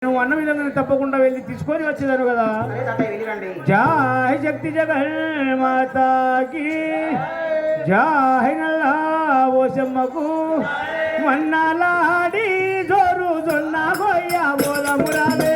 నువ్వు అన్న విధంగా తప్పకుండా వెళ్ళి తీసుకొని వచ్చేదాను కదా. జై శక్తి జగన్ మాతాకి జై నల్లా ఓసమ్మకు మన్నాలాడి జోరు జొన్న గొయ్య బోలమురాలే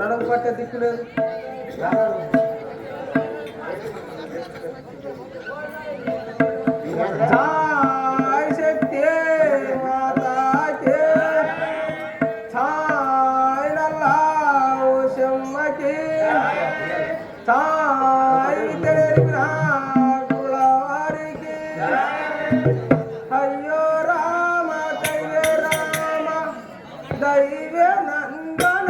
నడవ పట్టే దిక్కులేదు. సాయి శక్తి మాతాకి సాయి నల్లా ఓసమ్మకి సాయి తెలిపిన కులవారికి అయ్యో రామ దైవ రామ దైవ నందన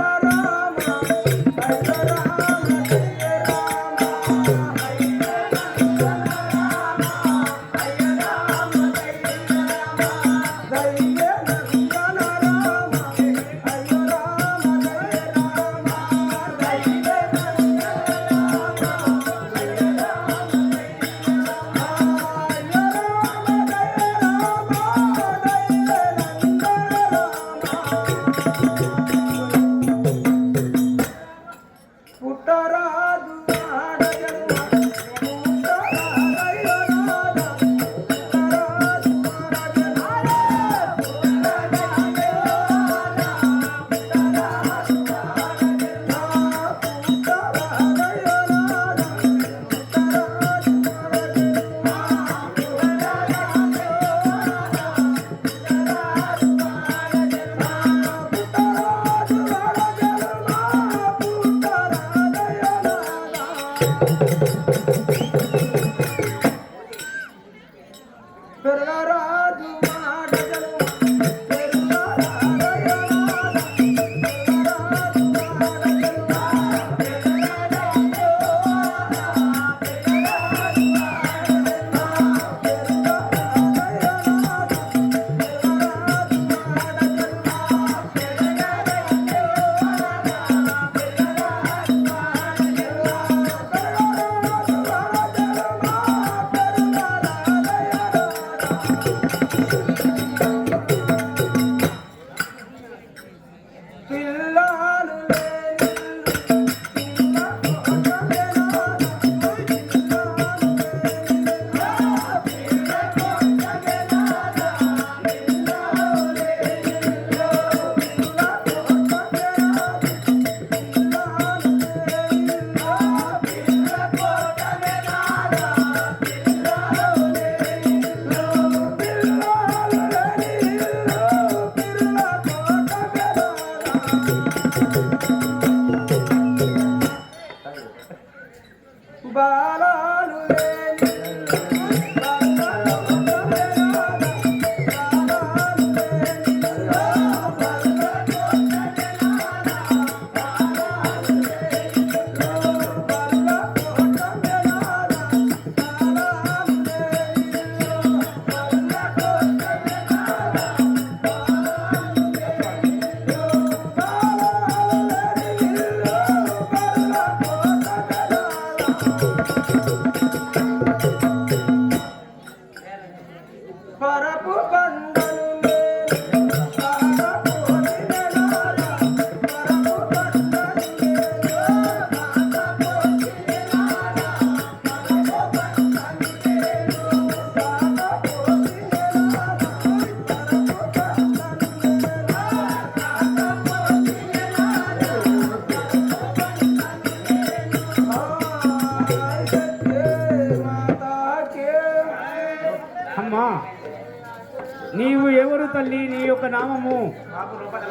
తల్లి నీ యొక్క నామము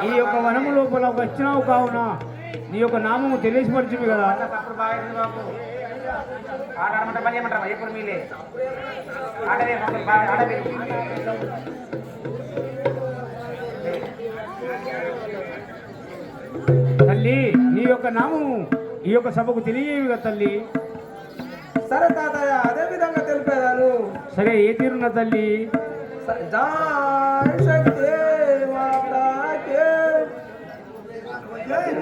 ఈ యొక్క వనము లోపల వచ్చినావు కావున నీ యొక్క నామము తెలియపరిచింది కదా. తల్లి నీ యొక్క నామము ఈ యొక్క సభకు తెలియవి కదా తల్లి. సరే తాతయ్య, అదే విధంగా తెలిపేదాను. సరే ఏ తీరున్న తల్లి. జై శక్తి మాతాకే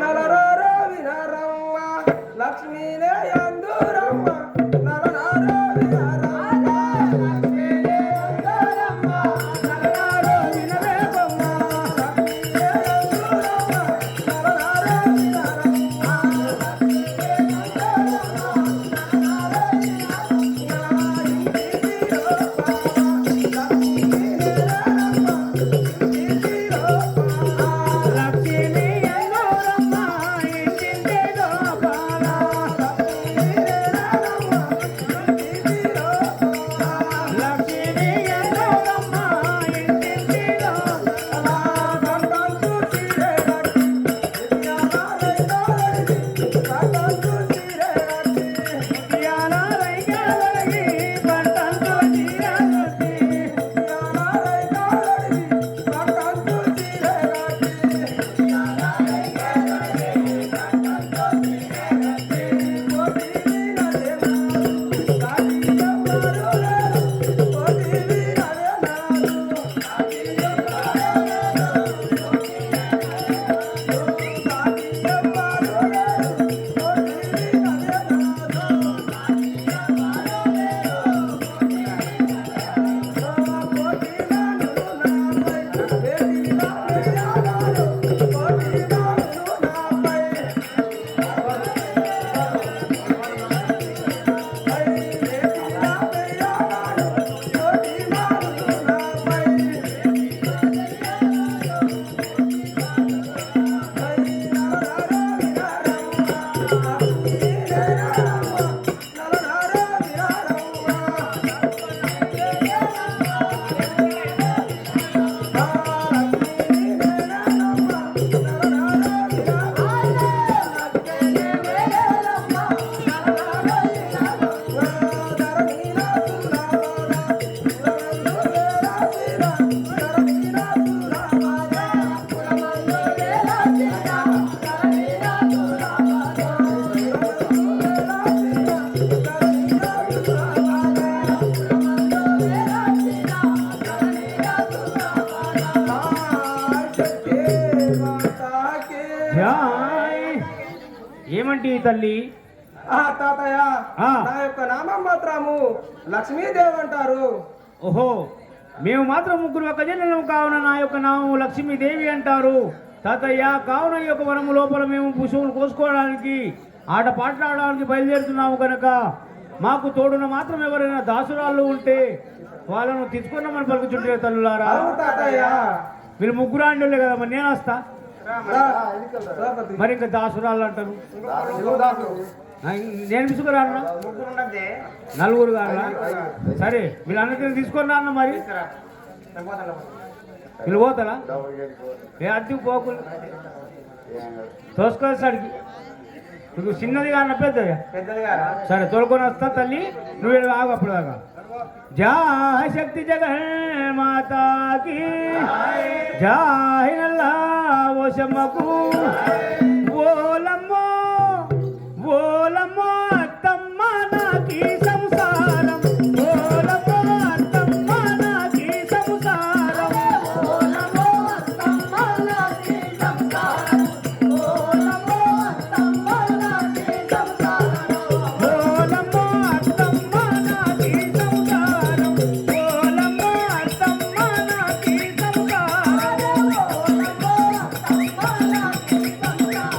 నలరార వినరమ్మ లక్ష్మీనే యందురమ్మ నలరార వినరమ్మ లక్ష్మీనే యందురమ్మ నలరార వినరమ్మ లక్ష్మీనే యందురమ్మ నలరార వినరమ్మ లక్ష్మీనే ఏమంటి తల్లి. తాతయ్య, నా యొక్క నామం మాత్రము లక్ష్మీదేవి అంటారు. ఓహో, మేము మాత్రం ముగ్గురు ఒక జనం కావున నా యొక్క నామము లక్ష్మీదేవి అంటారు. తాతయ్య, కావున ఈ యొక్క వనము లోపల మేము పశువులు కోసుకోవడానికి ఆట పాటలాడడానికి బయలుదేరుతున్నాము కనుక మాకు తోడున మాత్రం ఎవరైనా దాసురాళ్ళు ఉంటే వాళ్ళను తెచ్చుకున్నామని పలుకుచుంటే తల్లులారా. వీళ్ళు ముగ్గురు ఆండోళ్ళే కదా, మరి నేను వస్తా. మరి ఇంకా దాసురాళ్ళు అంటారు, నేను తీసుకురాను. నలుగురు కాదా? సరే, వీళ్ళందరికీ తీసుకొని రాన్న. మరి వీళ్ళు పోతారా? ఏ అద్దెకు పోకులు తోసుకోసాడికి నువ్వు చిన్నది కాన్న పెద్దది సరే తోలుకొని వస్తా తల్లి. నువ్వు ఆగు అప్పుడు దాకా. జై శక్తి జగన్మాతాకి జై నల్లా ఓషమ్మకు ఓలమ్మో ఓలమ్మో అత్తమ్మ నాకి సంసారం ఓలమ్మో అత్తమ్మ నాకి సంసారం ఓలమ్మో అత్తమ్మ నాకి సంసారం ఓలమ్మో అత్తమ్మ నాకి సంసారం ఓలమ్మో అత్తమ్మ నాకి సంసారం ఓలమ్మో అత్తమ్మ నాకి సంసారం ఓలమ్మో అత్తమ్మ నాకి సంసారం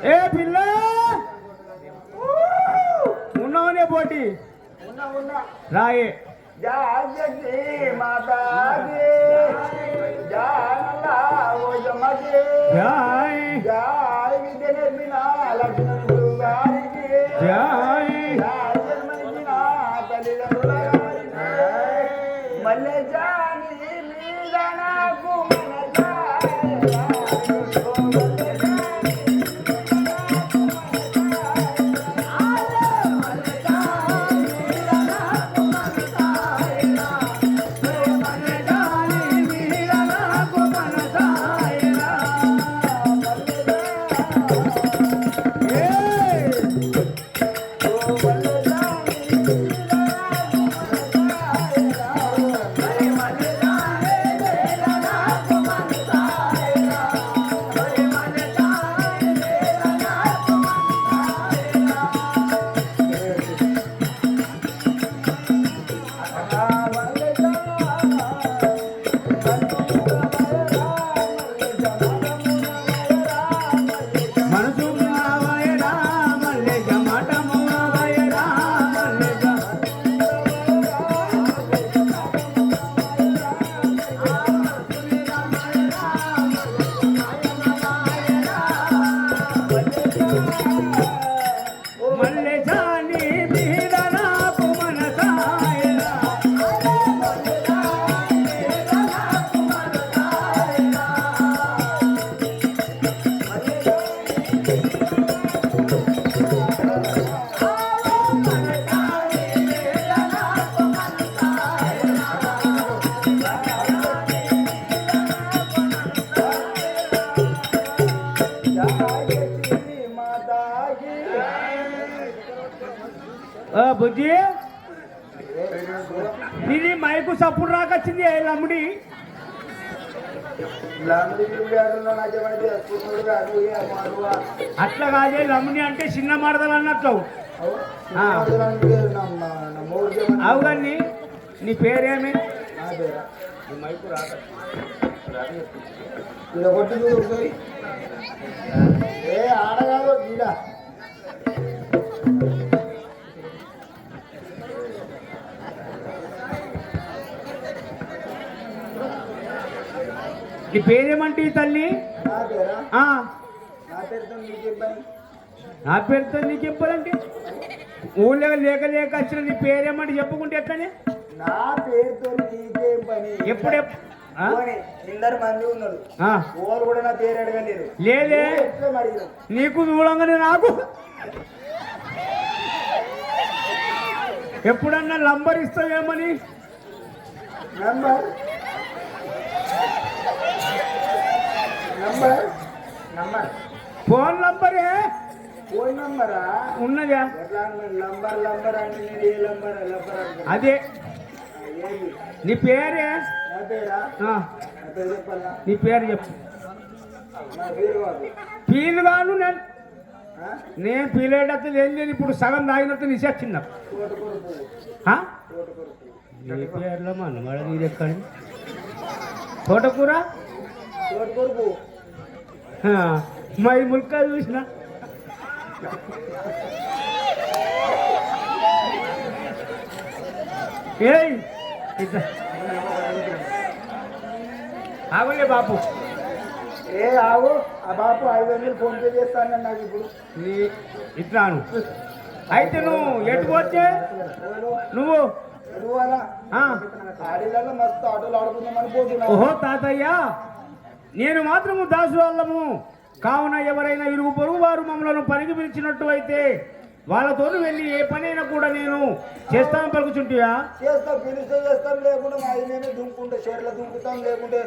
ఏ పిల్ల ఉన్నావునే పోటీ రాయే జాగతి మాతాకి జానలా ఓ జమకి జాయ్ జాయ్ విద్య నిర్మిన లక్ష్మణ గురు గారికి జాయ్ జాయ్ జన్మనిచ్చిన తల్లిదండ్రుల గారికి మల్లె జాని మీద నాకు మన జాయ్ బుజ్జి ఇది మైకు సప్పుడు రాకొచ్చింది లమ్ముడి అట్లా కాదే లమ్ముడి అంటే చిన్న మడదలు అన్నట్లు అవు కానీ నీ పేరేమి మైకు రాక ఆడగాడు గీడా నీ పేరేమంటే తల్లి నా పేరుతో నీకు చెప్పాలంటే ఊళ్ళో లేక లేక వచ్చిన నీ పేరేమంటే చెప్పుకుంటే ఎట్లనే నా పేరుతో నీకేం పని ఎప్పుడే ఇందరు మంది ఉన్నారు ఓరు కూడా నా పేరు అడగలేరు లేదే నీకు దూరంగానే నాకు ఎప్పుడన్నా నంబర్ ఇస్తావేమని నంబర్ నంబర్ నంబర్ ఫోన్ నంబరే ఫోన్ నంబరా ఉన్నదా ఎట్లా నంబర్ నంబర్ అంటే నేను ఏ నంబర్ నంబర్ అదే నీ పేరే నా పేరా నా పేరు చెప్పాలా నీ పేరు చెప్పు నా పేరు బాబు ఫీల్ కాను నేను ఫీలేటట్టు ఏం లేదు ఇప్పుడు సగం తాగినట్టు నిశ్చయించింది నాకు నీ పేర్లో మన నీది ఎక్కడ తోటకూర మరి ముల్కా చూసిన ఏయ్ ఆగులే బాపు ఏ ఆగు ఆ బాపు 500 ఫోన్ పే చేస్తాను నాకు ఇప్పుడు నీ ఇట్లాను అయితే నువ్వు ఎటు పోతే నువ్వు ఆడిలలో మస్తు ఆటోలు ఆడుకుందామని పోతున్నావు. ఓహో తాతయ్య నేను మాత్రము దాసు వాళ్ళము కావున ఎవరైనా ఇరుగు పొరుగు వారు మమ్మల్ని పనికి పిలిచినట్టు అయితే వాళ్ళతో వెళ్ళి ఏ పనైనా కూడా నేను చేస్తాను పలుకుచుంటియా చేస్తాం పిలిస్తే చేస్తాం లేకుంటే మా మేమే దుంకుంటే షేర్లో దుంకుతాం లేకుంటే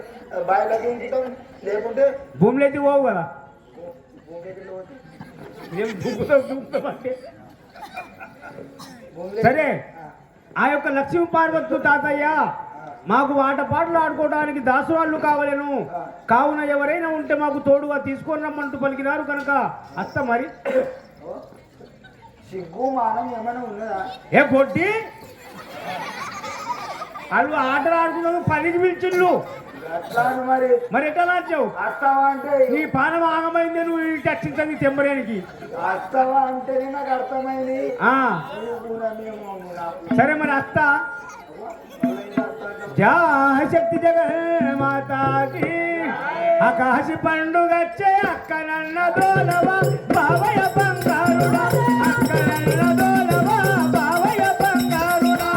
బాయిలో దుంకుతాం లేకుంటే భూమిలోకి పోవు కదా మేము దుంకుతాం అంటే సరే ఆ యొక్క లక్ష్మీ పార్వతు తాతయ్య మాకు పాటలు ఆడుకోవడానికి దాసురాళ్ళు కావాలను కావున ఎవరైనా ఉంటే మాకు తోడుగా తీసుకొని రమ్మంటూ పలికినారు కనుక అత్త మరి సిగ్గు మానం ఏమైనా ఉన్నదా ఏ పొట్టి వాళ్ళు ఆటలు ఆడుకున్నాము పనికి పిలిచిళ్ళు అట్లా అని మరి మరి ఎట్లా నాచావు వస్తావా అంటే నీ పానం ఆగమైంది నువ్వు ఇటు వచ్చింది తెమ్మరేనికి వస్తావా అంటేనే నాకు అర్థమైంది. ఆ నువ్వు కూడా మేము నాకు సరే మరి అత్త జయ శక్తి జగన్మాతాకి ఆకాశ పండుగచ్చే అక్క నన్న దోలవా బావయ్య బంగారుడా అక్క నన్న దోలవా బావయ్య బంగారుడా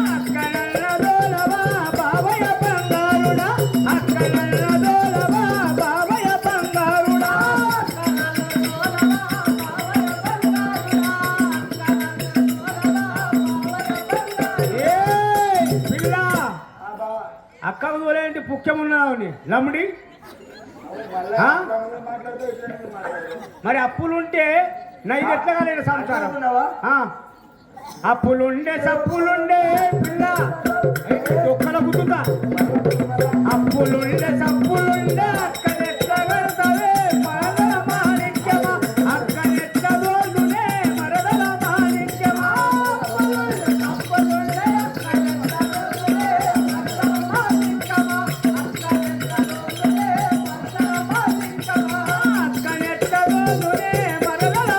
అక్క నన్న దోలవా బావయ్య బంగారుడా అక్క నన్న దోలవా బావయ్య బంగారుడా పిల్ల అక్కకు తోలేంటి పుఖ్యమున్నావుని లమ్ముడి ఆ? మరి అప్పులుంటే నైదు ఎట్లా కాలేదు సంసారం ఆ. అప్పులుండే సప్పులుండే పిల్ల ఒక్కల గుద్దుతా అప్పులుండే సప్పులుండే అక్కడెట్లా కడతావే మరదల మాణిక్యమా అక్కడెట్లా దోలునే మరదల మాణిక్యమా అక్కడెట్లా దోలునే మరదల మాణిక్యమా అక్కడెట్లా దోలునే మరదల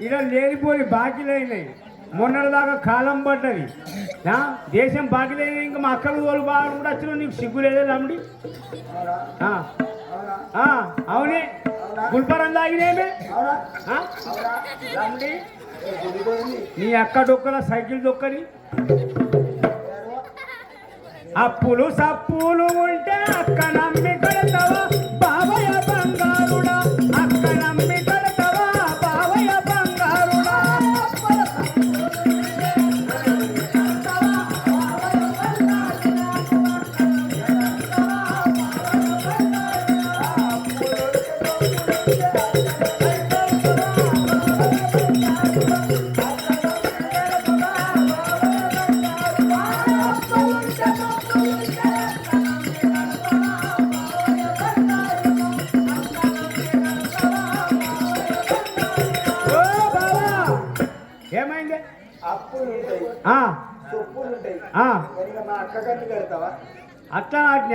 ఇలా లేనిపోయి బాకీలైనాయి మొన్నటిదాకా కాలం పడ్డది ఆ? దేశం బాకీలైన ఇంకా మా అక్కలు వాళ్ళు బాగా కూడా వచ్చిన నీకు సిగ్గు లేదే లమ్ముడి ఆ. ఆ, అవునే గుల్పరం తాగినేమే ఆ? లమ్ముడి నీ అక్క డొక్కల సైకిల్ దొక్కని అప్పులు సప్పులు ఉంటే అక్క నమ్మి కడతావా బావయ్య బంగారుడా అక్క నమ్మి కడతావా బావయ్య బంగారుడా ఓ బావా ఏమైంది అప్పులు ఉంటాయి, ఆ, సొప్పులు ఉంటాయి. ఆ, కనుక మా అక్క కన్ను కడతావా? అట్లా ఆజ్ఞ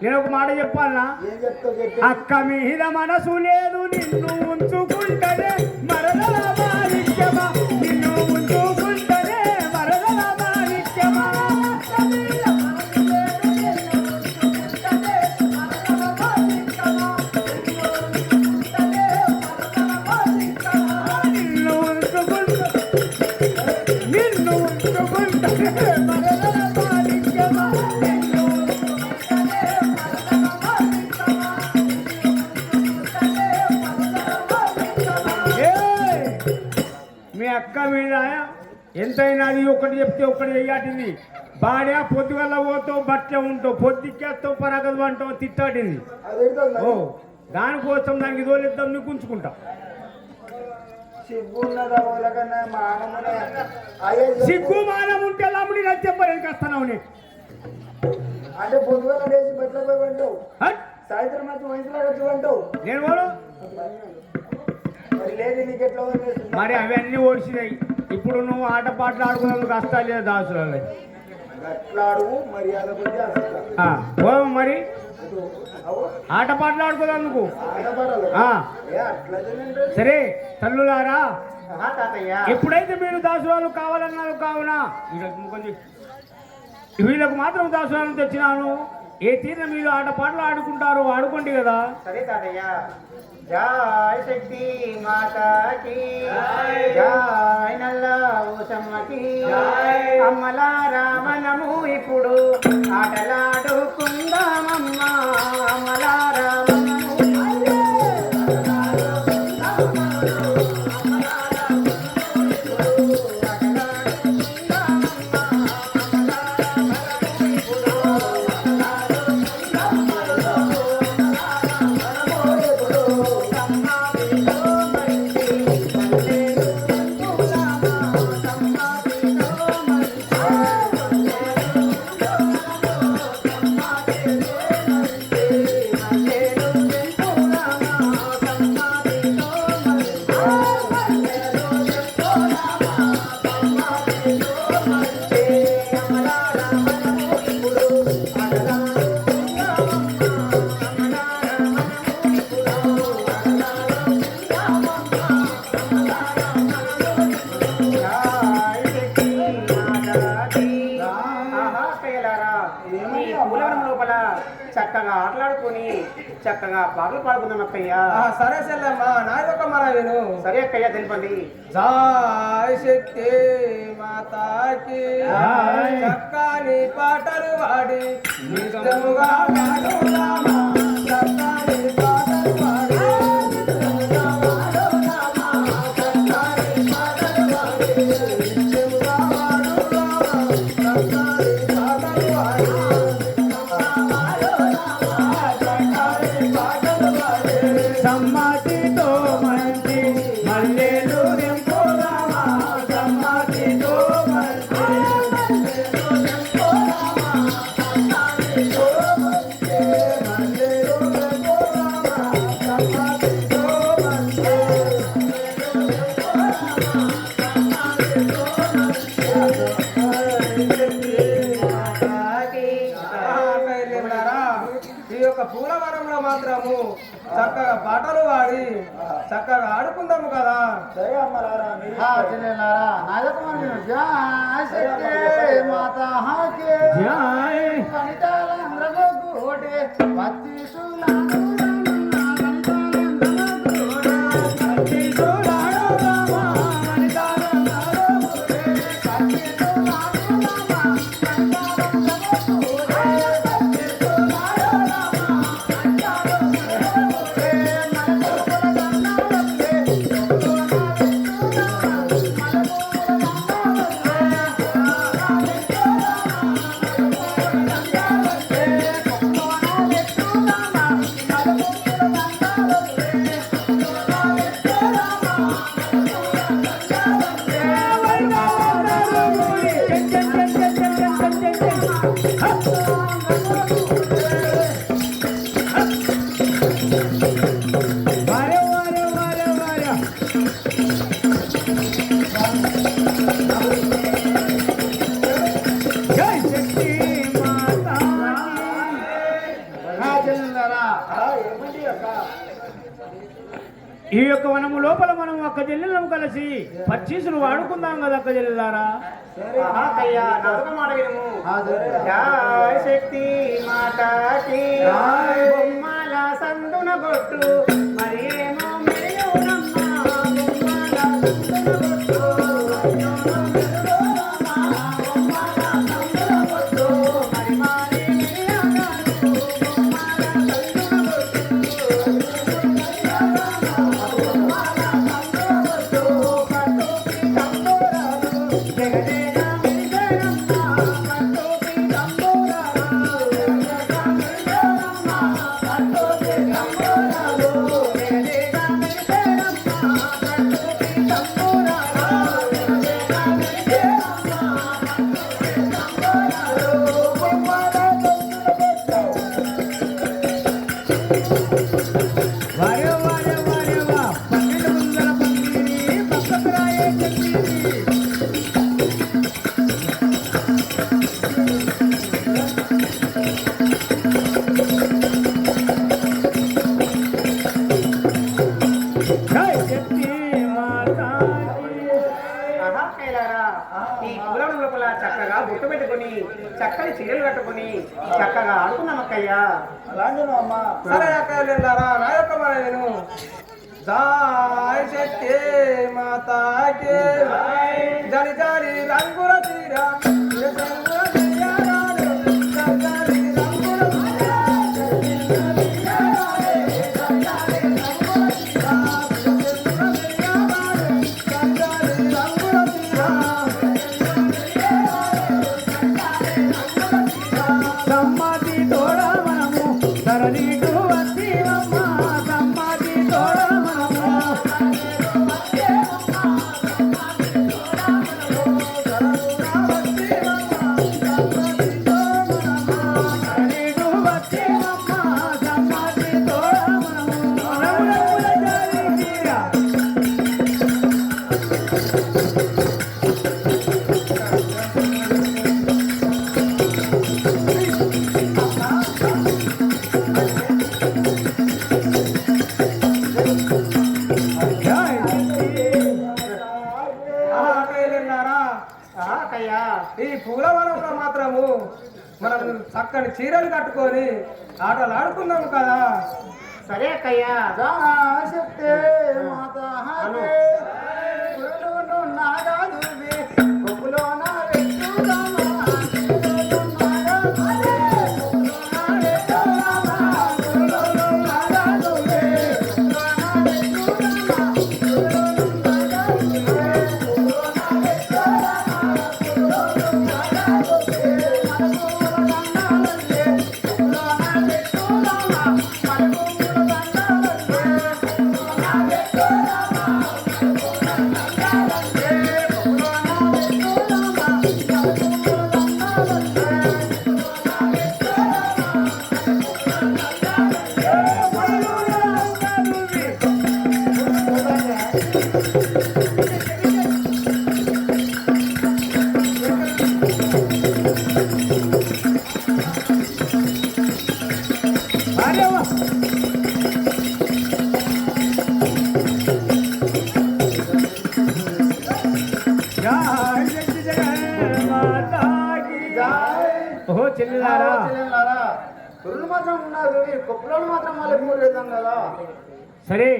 నేను ఒక మాట చెప్పాలనా ఏం చెప్తావు చెప్పి అక్క మీద మనసు లేదు నిన్ను ఉంచుకుంటనే మరదల మాణిక్యమా నిన్ను ఉంచుకుంటనే మరదల మాణిక్యమా నిన్ను ఉంచుకుంట నిన్ను ఉంచుకుంటనే మరదల మాణిక్యమా నిన్ను ఏయ్! మీ అక్క మీద ఎంతైనా అది ఒకటి చెప్తే ఒకటి చెయ్యాటింది భార్య పొద్దుగల పోతావు బట్ట ఉంటావు పొద్దుకేస్తావు పరగదు అంటావు తిట్టాటింది అది ఎడుతుంది ఓ దానికోసం దానికి తోలిద్దాం నీకు ఉంచుకుంటా సిగ్గున్నదా వాళ్ళకన్నా మా అన్నమ్మనే అయ్యే చెప్పు. సిగ్గు మానం ఉంటే లమ్ముడి నచ్చెప్పడానికి వస్తున్నావు నీకు అంటే పొద్దుగల లేచి బట్టలు పోయి వంటావు, హట్! సాయంత్రం మంచి వయసులో వచ్చి వంటావు. నేను పోను మరి లేదు నీకు ఎట్లా వదిలేస్తుంది? మరి అవన్నీ ఓడిసినాయి ఇప్పుడు నువ్వు ఆటపాటలు ఆడుకున్నందుకు కష్టాలు లేదు దాసులలో అట్లా అడుగు మర్యాద కొద్ది అసలు ఓ మరి అవు ఆటపాటలు ఆడుకున్నందుకు ఆడపడాలి. ఆ. ఏ అట్లా తినండి. సరే తల్లులారా తాతయ్య ఎప్పుడైతే మీరు దాసురాలు కావాలన్నారు కావున వీళ్ళకు మాత్రం దాసురాలను తెచ్చినాను ఏ తీర మీరు ఆటపాటలు ఆడుకుంటారో ఆడుకోండి కదా సరే తాతయ్య. జై శక్తి మాతాకి జై నల్ల ఊసమ్మకి అమ్మల రామనము ఇప్పుడు ఆటలాడుకుందామమ్మా అమ్మల రామనము పెట్టుకుని చక్కగా పాటలు పాడుకుందాం అక్కయ్యా. సరే చెల్లెమ్మ నా యొక్క మన విను. సరే అక్కయ్యా తెలిపండి. జై శక్తి మాతాకి చక్కని పాటలు పాడి నిజముగా పాడుదామా. చక్కని పాటలు పాడి నిజముగా పాడుదామా. చక్కని పాటలు పాడి నిజముగా పాడుదామా. చక్కని పాటలు పాడి సమ్మతితో మంచి మల్లెలు నింపుదామా. సమ్మతితో మంచి ఈ యొక్క పూలవనంలో మాత్రము చక్కగా పాటలు పాడి చక్కగా ఆడుకుందాము కదా. సరే అమ్మ రారా మీరు ఏమండి అక్క ఈ యొక్క వనము లోపల మనం అక్క చెల్లెళ్ళం కలిసి పచ్చీసులు వాడుకుందాం కదా అక్క చెల్లెలారా. అక్కయ్యా నా ఒక మాట వినుము. జై శక్తి మాతాకి బొమ్మల సందున బొట్టు మరి ఏమో మెరుగునమ్మా. బొమ్మల సందున బొట్టు మరి మారి మెరుగగాను. బొమ్మల సందున వారే వారే వారే వా పన్నెండు ముందర పందిరి పక్కకు రాయే చెల్లి. జై శక్తి మాతాకి. కైలారా ఈ కులం లోపల చక్కగా బొట్టు పెట్టుకుని చక్కని చీరలు కట్టుకుని చక్కగా ఆడుకున్నామక్కయ్యా. అలాంటి అమ్మ సరే అక్కర్లేదారా నా యొక్క మన విను. జై శక్తి మాతాకి జరి జరి రంగుల తీర రంగుల తీరాలు జరి రంగుల సమ్మతి తోడ మనము ధరణిటు వస్తీవమ్మ. సమ్మతి తోడ మనము వస్తే మనం చక్కని చీరలు కట్టుకొని ఆటలు ఆడుకుందాం కదా. సరే అక్కయ్యా. శక్తే మాత అను. నాగాదువే కొప్పులో నా వెట్టుదామా ఓహో చెల్లెలారా, పురులు మాత్రం ఉన్నారు కొప్పులో మాత్రం వాళ్ళకి మూడేద్దాం కదా. సరే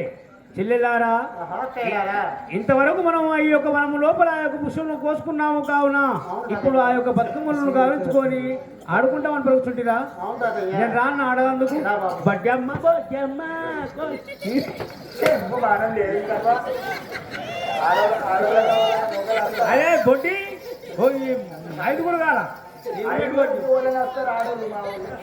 చెల్లెలారా, అక్కయ్యారా. ఇంతవరకు మనం ఈ యొక్క మనము లోపల ఆ యొక్క పుష్పములను కోసుకున్నాము కావున ఇప్పుడు ఆ యొక్క బతుకమ్మలను గావించుకొని ఆడుకుంటామని పలుకుతుంటిరా. అవును తాతయ్య. నేను రాను ఆడదందుకు. బడ్డమ్మ బొడ్డమ్మ బాణం లేదు కదా. అదే బొడ్డి ఓ ఈ ఐదుగురు కాదా వాళ్ళని వస్తారు ఆడోళ్ళు మా వాళ్ళు.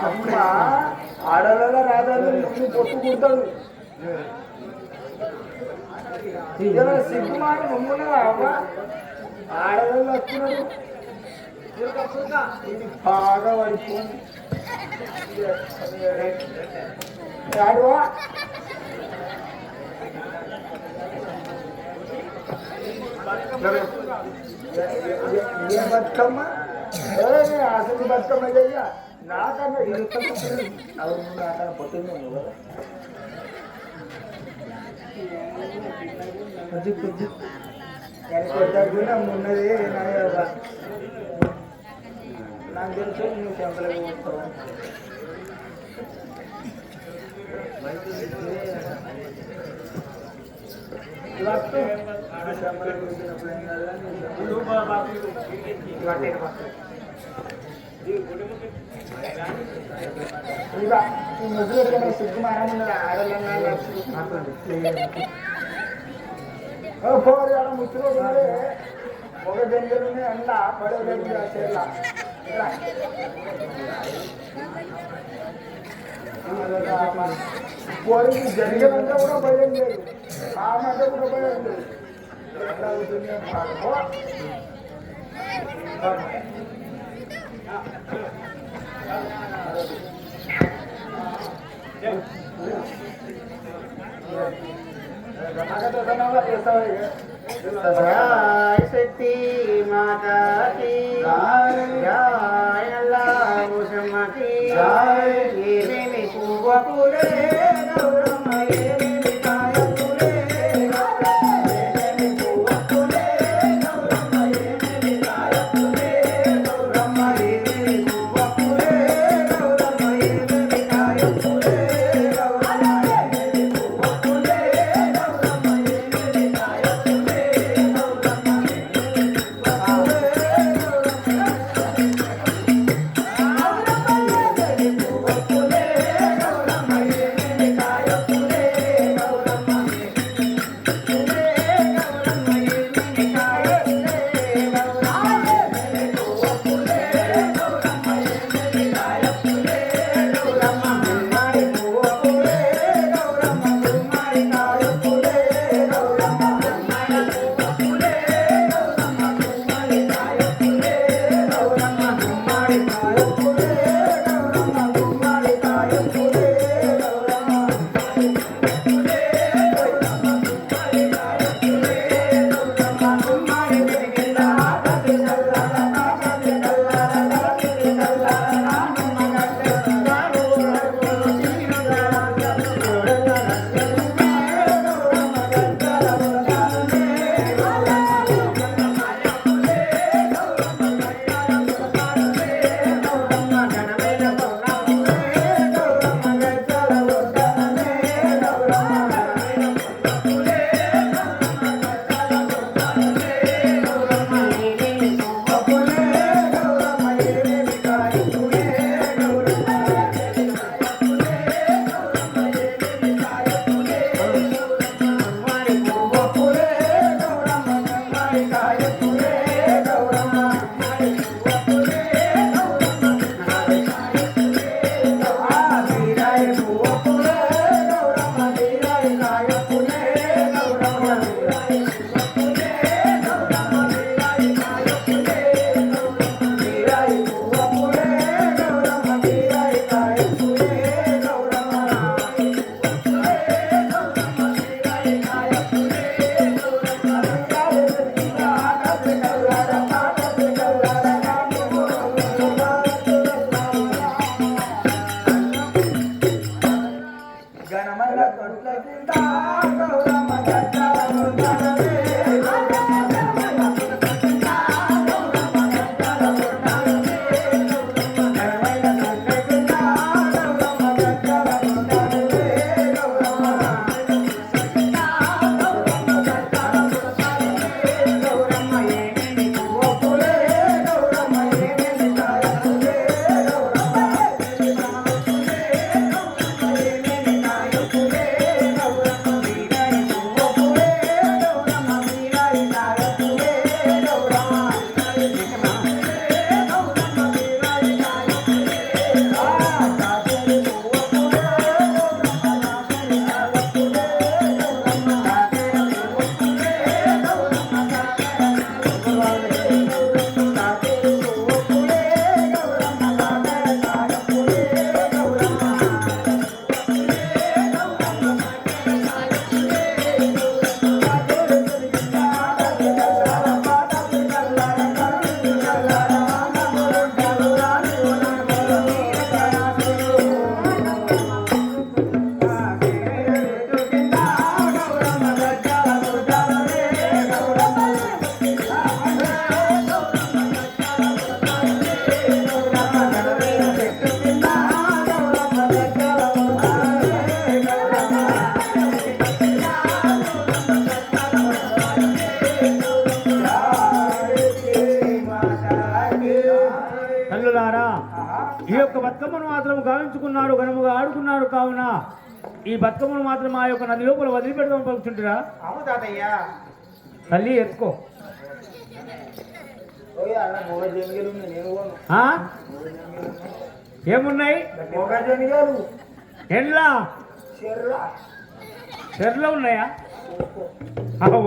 అమ్మ ఆడవాళ్ళ రాదాలు నువ్వు పొట్టుకుంటాడు. సిగ్గు మాట మమ్మల్ని అవ్వ ఆడవాళ్ళు వస్తున్నాడు. ఇది బాగా పడిపోయింది. ఆడువా ఏం బతుకమ్మ అసలు బతుకమ్మ చెయ్య నాకన్నా అవును నాకన్నా పొట్టింది కదా. కొద్ది కొద్ది కొద్దిగా ఉన్నది నాకు తెలుసు నువ్వు చెంపలకు పోతావు. ముగ్గురు సిగ్గు మానమున్నది ఆడలన్నా పోరు ఆడ ముచ్చులో ఒక జంజలునే అండా పడవలేదు చేర్ల పోరికి జరిగేదంతా కూడా భయం లేదు. ఆమె కూడా భయం లేదు. ఎట్లా అవుతుంది జయ శక్తి మాతాకి జయ అల్లాహుమ్మకి ఏమేమి పువ్వపులే గౌరమ్మ ఏమేమి కాయపులే ఏమేమి పువ్వపులే గౌరమ్మ ఏమేమి కాయపులే గౌరమ్మ ఏమేమి పువ్వపులే గౌరమ్మ ఏమేమి కాయపులే గౌరమ్మ ఏమేమి పువ్వపులే గౌరమ్మ ఏమేమి కాయపులే గౌరమ్మ యొక్క బతుకమ్మను మాత్రం గావించుకున్నారు, ఘనముగా ఆడుకున్నారు. కావున ఈ బతుకమ్మను మాత్రం ఆ యొక్క నది లోపల వదిలిపెడదాం పలుకుతుంటారా? అవును తాతయ్య. తల్లి ఎత్తుకో. ఓయ్ అన్న మొగ జంగిలు ఉంది, నేను పోను. ఆ? ఏమున్నాయి? మొగ జంగిలు ఎండ్లా చెర్ల. చెర్లో ఉన్నాయా?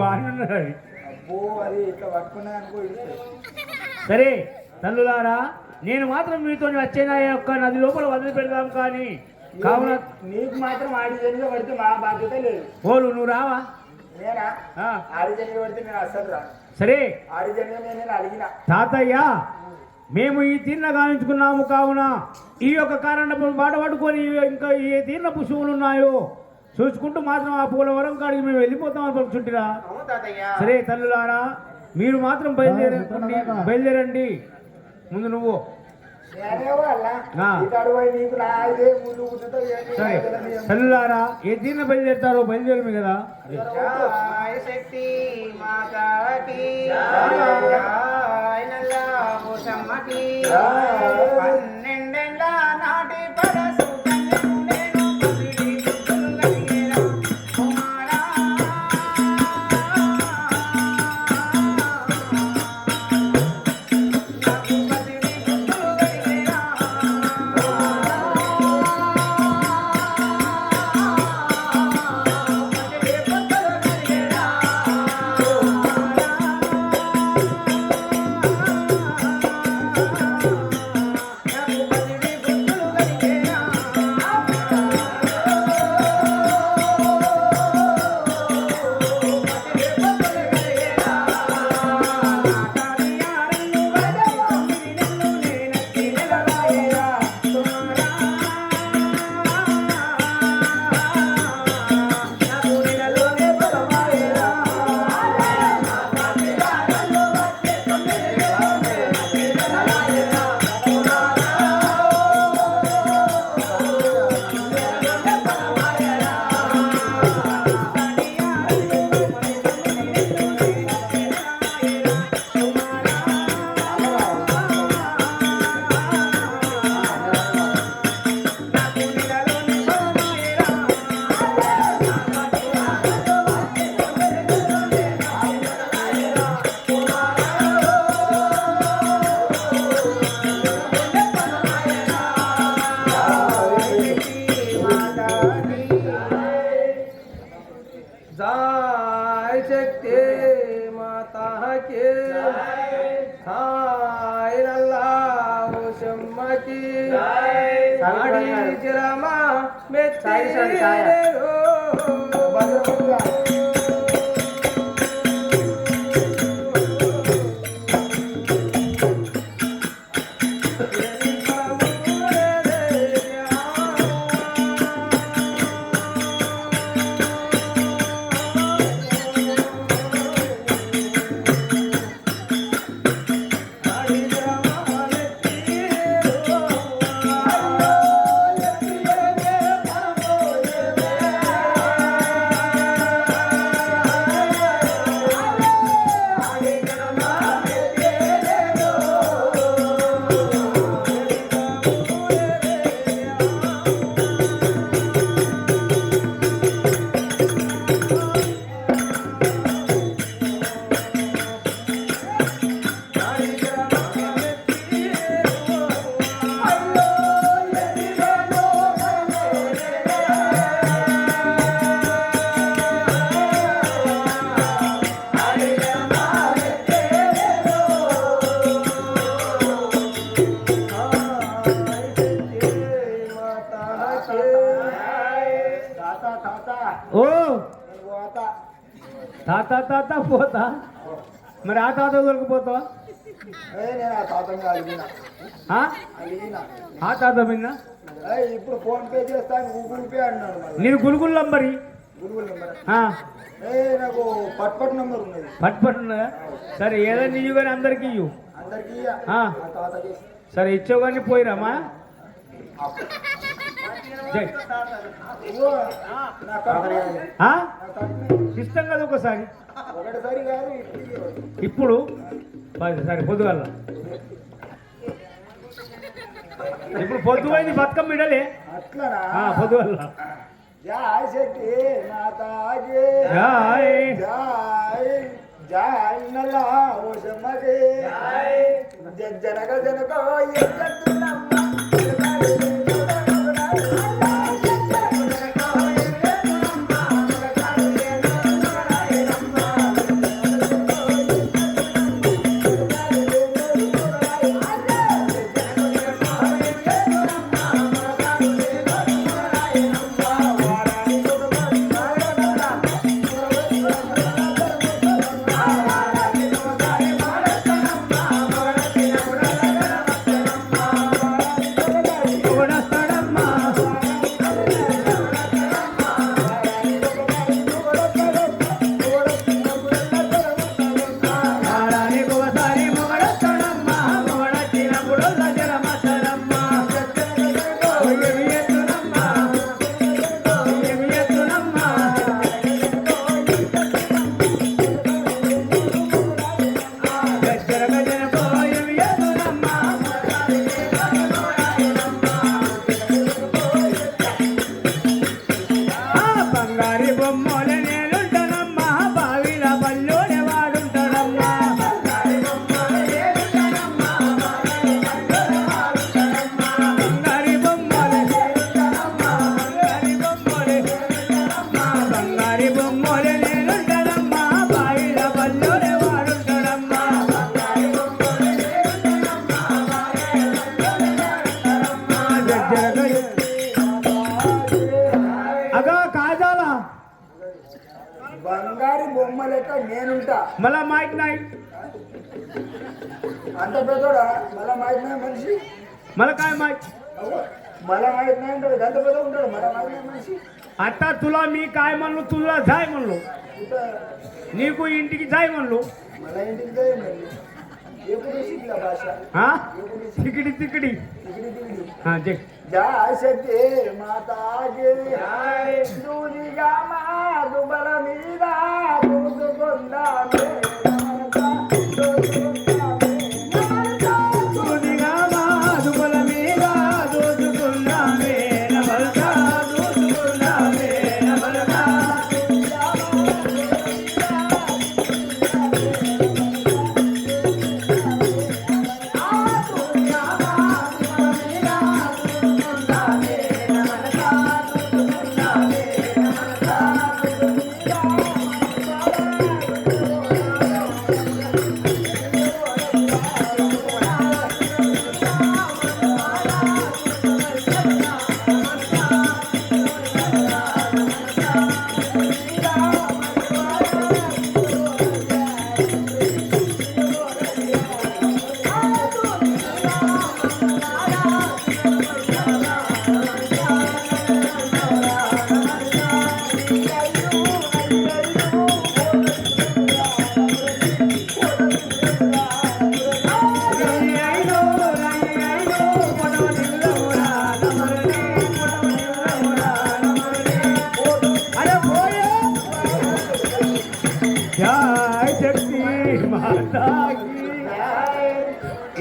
వాడినది. అబ్బో అది ఇట్లా పట్టుకున్నా అనుకో ఇడుస్తుంది. సరే తల్లులారా, నేను మాత్రం మీతో వచ్చేనా యొక్క నది లోపల వదిలిపెడదాం. కానీ కావున నీకు మాత్రం ఆడి జంగిలో పడితే మా బాధ్యత లేదు. ఓలు నువ్వు రావా? నేనా ఆ, ఆడి జంగిలో పడితే నేను అస్సలు రా. సరే ఆడి జంగిలో నేను అడిగిన. తాతయ్య, మేము ఈ తీర్ణ గావించుకున్నాము. కావున ఈ యొక్క కారణం బాట పట్టుకొని ఇంకా ఏ తీర్ణ పుష్పములు ఉన్నాయో చూసుకుంటూ మాత్రం ఆ పూలవరం కాడికి మేము వెళ్ళిపోతామని పలుకుతుంటిరా? అవును తాతయ్య. సరే తల్లులారా, మీరు మాత్రం బయలుదేరండి. ముందు నువ్వు. నేనే వాళ్ళ ఆ. ఇతడు పోయి నీకు నా ఇదే ముందు కూర్చుంటావు. సరే తల్లులారా, ఏ తీర్ణ బయలుదేరుతారో బయలుదేరమే కదా. జయ శక్తి మాతాకి, జయ నల్ల భూషమ్మకి, పన్నెండేళ్ళ నాటి పరసు కన్యను నేను పసిడి గుర్తులు కలిగేరా కుమారా. నాకు పసిడి గుర్తులు కలిగేరా. जय शक्ति माता के, हाय अल्लाह शम्मा की, साड़ी जरमा में तेरे हो। ఓ తాత తాత పోతా, మరి ఆ తాత దొరికిపోతావా? నేను ఆ తాతంగా అడిగిన ఆ? ఆ తాత మీద ఇప్పుడు ఫోన్ పే చేస్తాను, గూగుల్ పే అన్నాడు. నేను గురుగులు నంబరి గూగుల్ నెంబర్ ఆ, నాకు పట్ నెంబర్ ఉన్నది. పట్టున్నదా? సరే ఏదైనా ఇయ్యు కానీ అందరికి ఇయ్యు. అందరికీ ఆ, ఆ తాతకి సరే ఇచ్చావు కానీ పోయిరామా. జై. ఇదిగో, నా తాతకి ఆ? నా తాతకి ఇస్తాం కదా ఒకసారి. ఒకటిసారి కాదు ఇప్పుడు ఇప్పుడు సరే పొద్దుగల ఇప్పుడు పొద్దు పోయింది బతుకమ్మ ఇడలే అట్లనా పొద్దు వల్ల జయ శక్తి మాతాజీ జై జయ జయ నల్లా ఓషమ్మదే జనక జనక బంగారు బొమ్మ లెక్క నేనుంటా మళ్ళా మైక్ నాయ్ అంత పెద్దోడా మళ్ళా మైక్ నాయ మనిషి మళ్ళా కాయ మైక్ మళ్ళా మైక్ నాయ ఉంటాడు గంత పెద్ద ఉంటాడు మళ్ళా మైక్ నాయ మనిషి అట్టా తులా మీ కాయ మన్లు తులా జాయ్ మన్లు నీకు ఇంటికి జాయ్ మన్లు మళ్ళా ఇంటికి చేయండి ఎప్పుడు సిగ్గుల భాష తికిడి తికిడి జై జయ శక్తి మాతాజీ దూదిగా మా దుబల మీద దూసుకుందామే దూదిగా మా దుబల మీద దోచుకున్నామే నమల్కా దోచుకున్నామే నమల్కా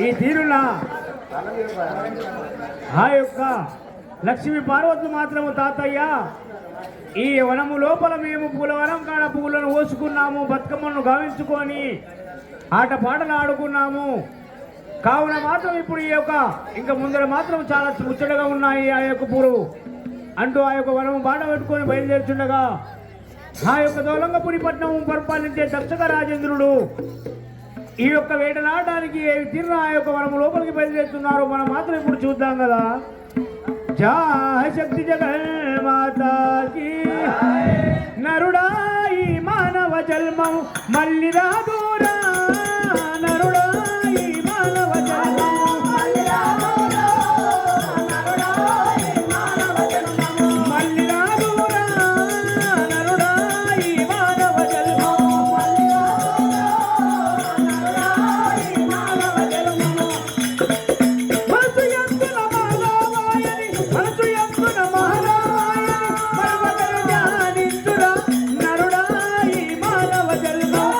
ఈ తీరున ఆ యొక్క లక్ష్మీ పార్వతులు మాత్రము తాతయ్య ఈ వనము లోపల మేము పూలవనం కాడ పువ్వులను కోసుకున్నాము బతుకమ్మను గావించుకొని ఆటపాటలు ఆడుకున్నాము కావున మాత్రం ఇప్పుడు ఈ యొక్క ఇంకా ముందర మాత్రం చాలా ముచ్చటగా ఉన్నాయి ఆ యొక్క పూలు అంటూ ఆ యొక్క వనము బాట పెట్టుకొని బయలుదేరుతుండగా ఆ యొక్క దౌలంగపురి పట్నం పరిపాలించే దక్షక రాజేంద్రుడు ఈ యొక్క వేటలాడడానికి తీరున ఆ యొక్క వనము లోపలికి బయలుదేరుతున్నారు మనం మాత్రం ఇప్పుడు చూద్దాం కదా జయ శక్తి జగన్మాతాకి నరుడా ఈ మానవ జన్మం మళ్ళీ రాదురా నరుడా ఈ మానవ జన్మం మళ్ళీ రాదురా నరుడా ఈ మానవ జన్మం మనసు ఎంతున మహారాయని పర్వతను ధ్యానించురా నరుడా ఈ మానవ జన్మం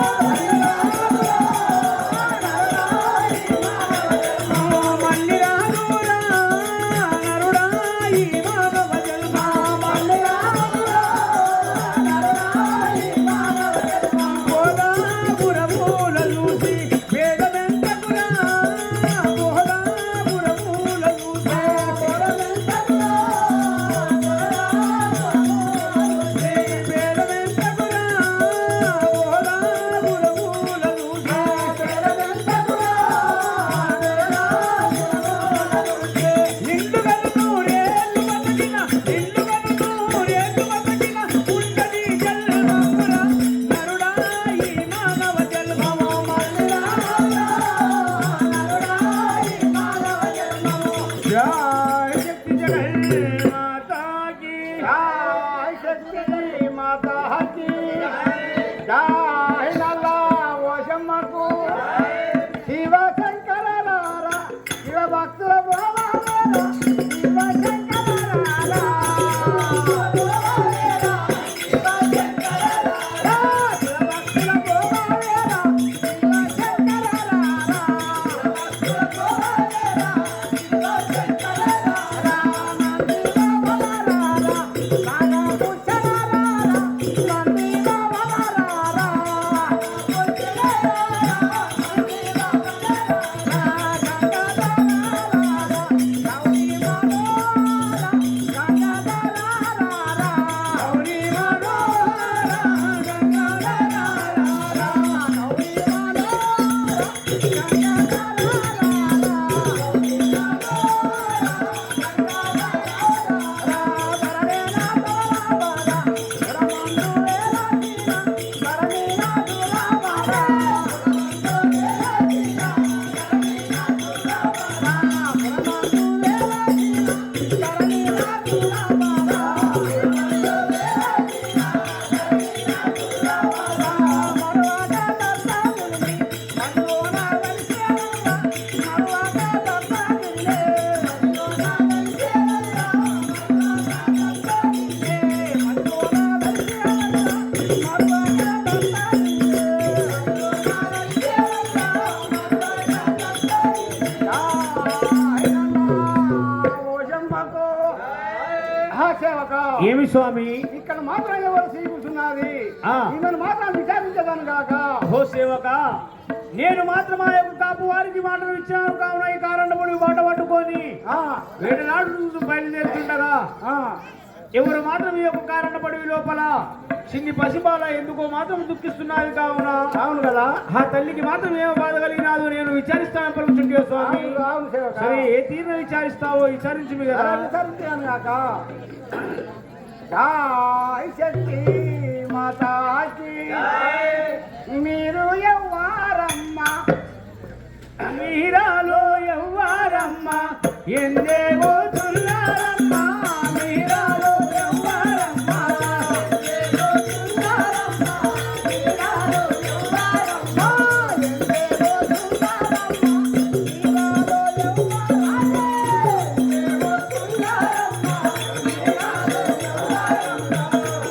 సేవక ఏమి స్వామి? ఇక్కడ మాత్రం ఎవరు కూర్చున్నది ఆ. ఈమెను మాత్రం విచారించదాను కాక ఓ సేవక, నేను మాత్రం ఆ యొక్క కాపు వారికి మాటలు ఇచ్చాను కావున ఈ కారణముని బాట పట్టుకొని వేటనాడు బయలుదేరుతుండగా ఎవరు మాత్రం ఈ యొక్క కారణ పడివి లోపల చిన్ని పసిబాల ఎందుకో మాత్రం దుఃఖిస్తున్నది కావున అవును కదా ఆ తల్లికి మాత్రం ఏమో బాధ కలిగినాదు నేను విచారిస్తాను పలుకుతుంటే స్వామి. అవును సేవక సరే, ఏ తీరున విచారిస్తావో విచారించుమి కదా. విచారించాను కాక జై శక్తి మాతాకి మీరు ఎవ్వారమ్మ మీరాలో ఎవ్వారమ్మ ఎందేవో చున్నారమ్మ మీరాలో ఎవ్వారమ్మ ఎందేవో చున్నారమ్మ మీరాలో ఎవ్వారమ్మ ఎందేవో చున్నారమ్మ మీరాలో ఎవ్వారమ్మ ఎందేవో చున్నారమ్మ మీరాలో ఎవ్వారమ్మ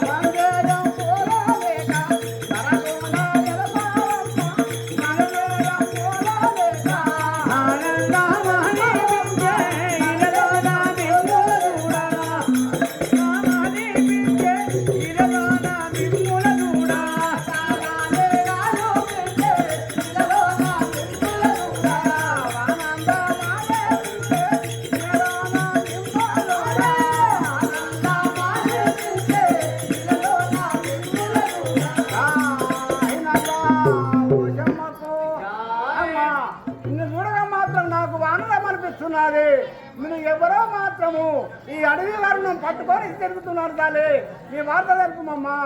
మంగళం పోలేక తరగోన ఎలపారమ్మ మంగళం పోలేక ఆనందమని వింటే ఇలలోన నిమ్ములూడా ఆనందమని వింటే ఇలలోన నిమ్ములూడా ఆనందమని వింటే ఇలలోన నిమ్ములూడా ఆనందమని వింటే ఇలలోన నిమ్ములూడా ఆనందమని వింటే ఇలలోన చూడగా మాత్రం నాకు ఆనందం అనిపిస్తున్నది. మీరు ఎవరో మాత్రము ఈ అడవి వర్ణం పట్టుకొని తిరుగుతున్నారు తల్లి. మీ వార్త తెలుపుమమ్మా.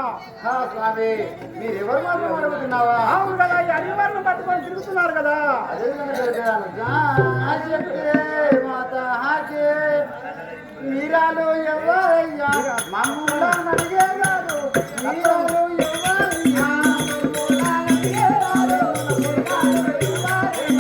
స్వామి మీరెవరు మాత్రం అడుగుతున్నావా? అవును కదా, ఈ అడవి వర్ణం పట్టుకొని తిరుగుతున్నారు కదా. అదే మీరాలు ఎవరయ్యా మమ్మల్ని అడిగేవారు మీరాలు ఎవరయ్యా మమ్మల్ని అడిగేవారు మీరాలు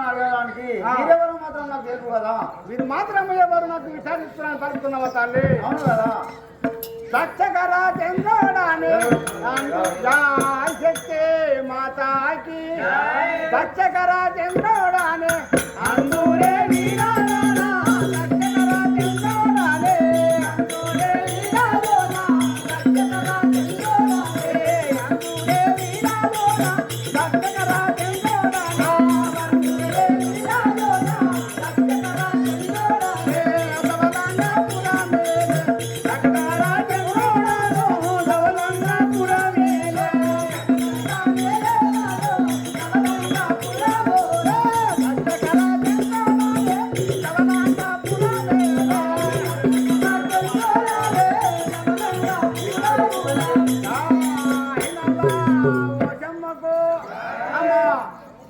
మీరెవరు మాత్రం నాకు తెలుసు కదా. మీరు మాత్రం ఎవరు నాకు విచారిస్తున్నాను పలుకుతున్నావా తల్లి? అవును కదా. సత్యకరా చంద్రోడాని జై శక్తి మాతాకి సత్యకరా చంద్రోడాని అందూరే వీరాలోనా సత్యకరా చంద్రోడాని అందూరే వీరాలోనా సత్యకరా చంద్రోడాని అందూరే వీరాలోనా సత్యకరా చంద్రోడాని అందూరే వీరాలోనా సత్యకరా చంద్రోడాని సవదంగా పురామే సకరా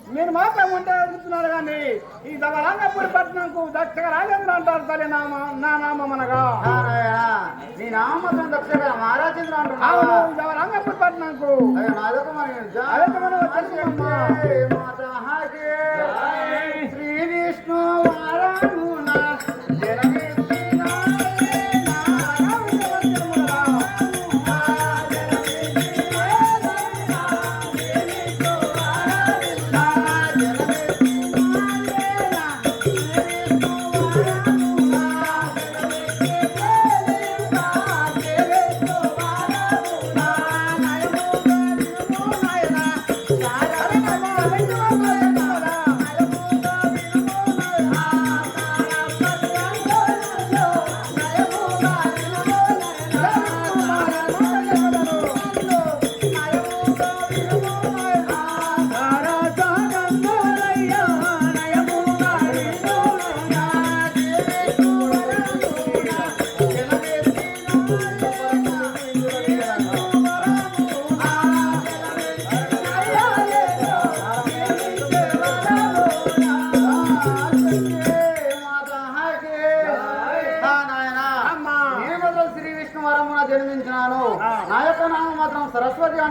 మీరు మాత్రం ఉంటే అడుగుతున్నారు కానీ ఈ దవరంగపూడి పట్టణంకు దక్షిణ రాజేంద్ర అంటారు తల్లి నా నామం అనగా నీ నామం దక్షిణ మహారాజేంద్ర అవును అంటున్నావా? ఈ దవరంగపూడి పట్టణంకు అదే నాదొక మరి అదే మనం వచ్చేసామమ్మా. శ్రీ విష్ణు వారామున జనమే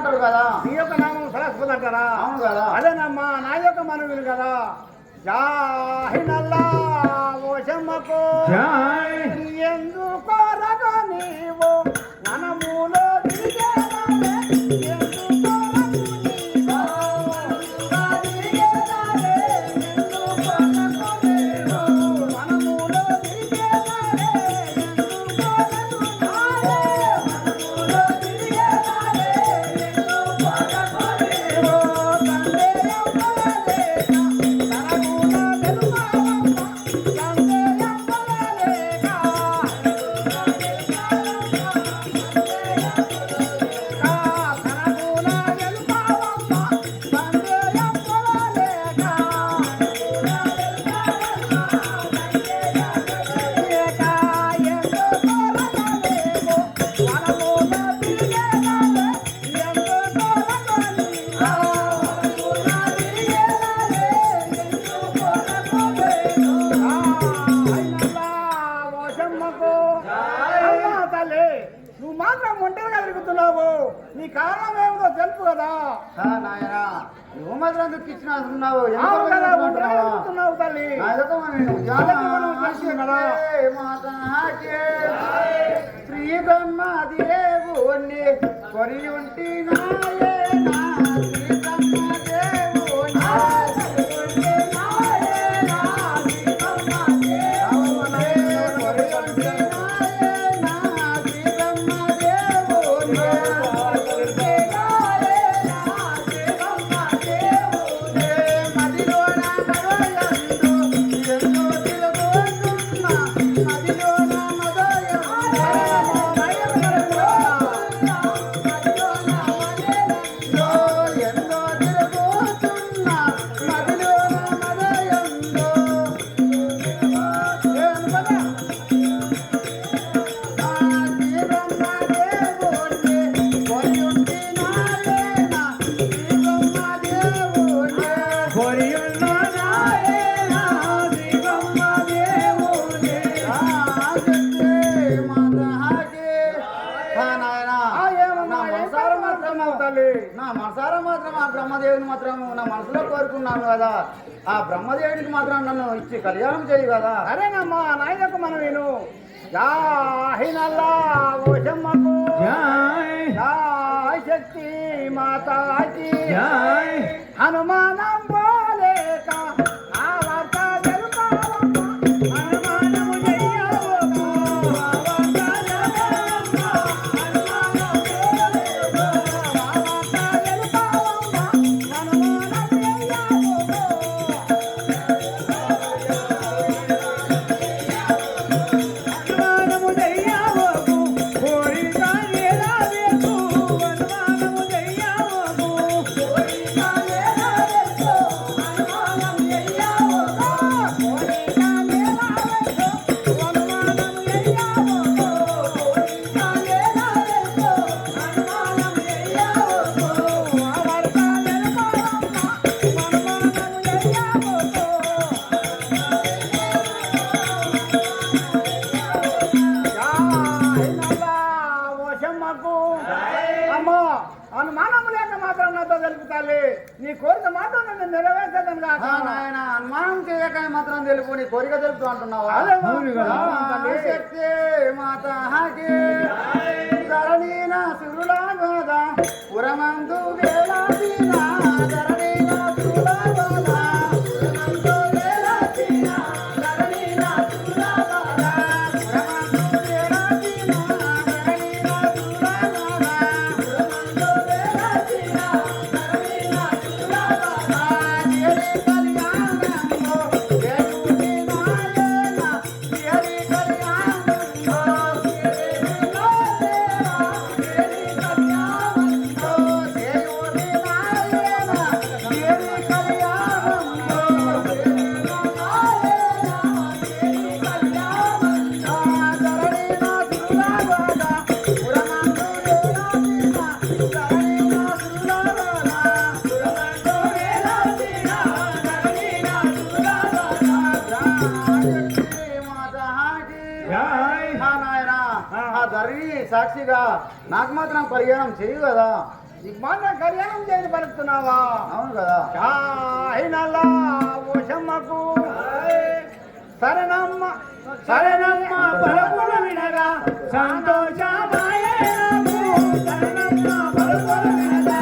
అంటారు కదా. నీ యొక్క నామం సరస్వతి అంటారా? అవును కదా. అదేనమ్మా నా యొక్క మనవిని కదా. జాహినల్లా ఓషమ్మకు జై ఎందుకో రగ నీవు మనములో తిరిగేదాలే, ఎందుకో రగ నీవు మనములో తిరిగేదాలే, ఎందుకో రగ నీవు మనములో తిరిగేదాలే, ఎందుకో రగ మనములో తిరిగేదాలే, ఎందుకో రగ నీవు నువ్వు మాత్రం ఒంటరిగా తిరుగుతున్నావు. నీ కారణం ఏమిటో తెలుపు కదా. నాయనా నువ్వు మాత్రం దుఃఖించినావు. అవును కదా, ఒంటరిగా తిరుగుతున్నావు తల్లి. శ్రీ బ్రహ్మదేవుణ్ణి కొరి ఉంటి నాయనా, శ్రీ బ్రహ్మదేవుణ్ణి నా మనసారా మాత్రం ఆ బ్రహ్మదేవుని మాత్రం నా మనసులో కోరుకున్నాను కదా. ఆ బ్రహ్మదేవునికి మాత్రం నన్ను ఇచ్చి కళ్యాణం చేయి కదా. అరేనమ్మా నాయకు మనం నేను జాహినల్లా ఓషమ్మకు జై జై శక్తి మాతాకి జై హనుమానం పోలేక ఆ వార్త తెలుపావమ్మ, హనుమానము చెయ్యవమ్మ, ఆ వార్త తెలుపావమ్మ, హనుమానం పోలేక ఆ వార్త తెలుపావమ్మ, హనుమానం చెయ్యవమ్మ. హనుమానము చెయ్యవమ్మ, కోరిక నెరవేర్చు, హనుమానము చెయ్యవమ్మ, కోరిక నెరవేర్చు, హనుమానం చెయ్యవమ్మ, కోరిక నెరవేర్చు, హనుమానం చెయ్యవమ్మ, కోరిక నెరవేర్చు, హనుమానం చెయ్యవమ్మ, ఆ వార్త తెలుపావమ్మ, హనుమానం చెయ్యవమ్మ. అమ్మా అనుమానం లేక మాత్రం నాతో తెలుపుతాలి. నీ కోరిక మాత్రం నేను నెరవేర్చడం కాక నాయన అనుమానం చేయక మాత్రం తెలుపు, నీ కోరిక తెలుపుతూ అంటున్నావా? అదే అవును కదా. శక్తి మాత ధరణీన సురులా గోదా పురమందు వేలాదిన ధరణీన సురులా గోదా పురమందు వేలాదిన ధరణీన సురులా గోదా పురమందు వేలాదిన ధరణీన సురులా గోదా పురమందు వేలాదిన ధరణీన సురులా గోదా హరి కళ్యాణంలో దేవుని నాయన హరి కళ్యాణంలో జై సాక్షిగా నాకు మాత్రం కళ్యాణం చేయు కదా. దిగ్మాన కళ్యాణం చేసి పలుకుతున్నావా? అవును కదా. అయినల్లా ఓషమ్మకు శరణమ్మ శరణమ్మ పలుకులు వినగా సంతోషమాయే నాకు. శరణమ్మ పలుకులు వినగా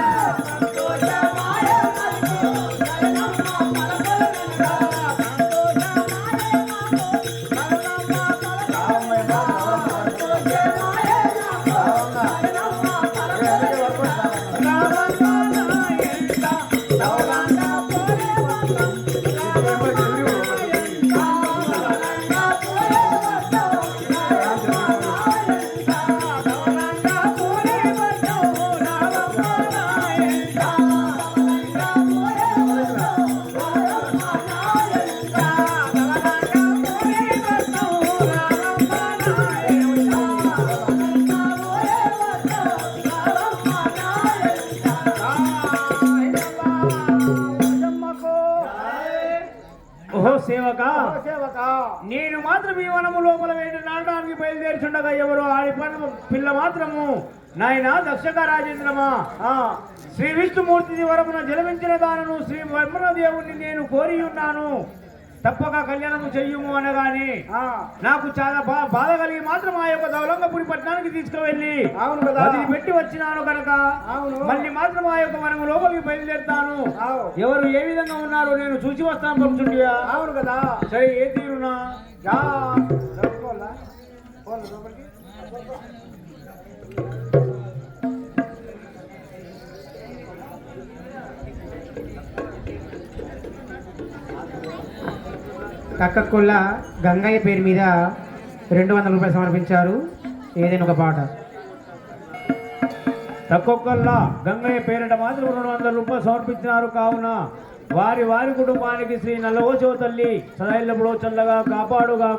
సంతోషమాయే నాకు. శరణమ్మ పలుకులు వినగా సంతోషమాయే నాకు. శరణమ్మ పలుకులు వినగా సంతోషమాయే నాకు. శరణమ్మ పలుకులు వినగా రావణాయెంత దౌలంగా పోరే వతం. ఓహో సేవక, సేవక నేను మాత్రం ఈ వనము లోపల వేడి నాటడానికి బయలుదేరుచుండగా ఎవరో పిల్ల మాత్రము నాయన దక్షక రాజేంద్రమా, శ్రీ విష్ణుమూర్తి వరమున జలమించిన దానను శ్రీ బ్రహ్మదేవుణ్ణి నేను కోరి ఉన్నాను, తప్పక కళ్యాణము చెయ్యము అనగానే నాకు చాలా బాధ కలిగి మాత్రం ఆ యొక్క దౌలంగపురి పట్టణానికి తీసుకువెళ్ళి అవును కదా. పెట్టి వచ్చినాను కనుక అవును. మళ్ళీ మాత్రం ఆ యొక్క మనము లోపలికి బయలుదేరుతాను. ఎవరు ఏ విధంగా ఉన్నారో నేను చూసి వస్తాను పంపుచుండియా. అవును కదా. సరే ఏ తీరునా యా జరుపుకోవాలా? పోను లోపలికి. కక్కకొల్ల గంగయ్య పేరు మీద 200 రూపాయలు సమర్పించారు. ఏదైనా ఒక పాట. తక్కువల్లా గంగయ్య పేరిట మాత్రం 200 రూపాయలు సమర్పించినారు. కావున వారి వారి కుటుంబానికి శ్రీ నల్లవోచవ తల్లి సదాయిల్లప్పుడో చల్లగా కాపాడుగా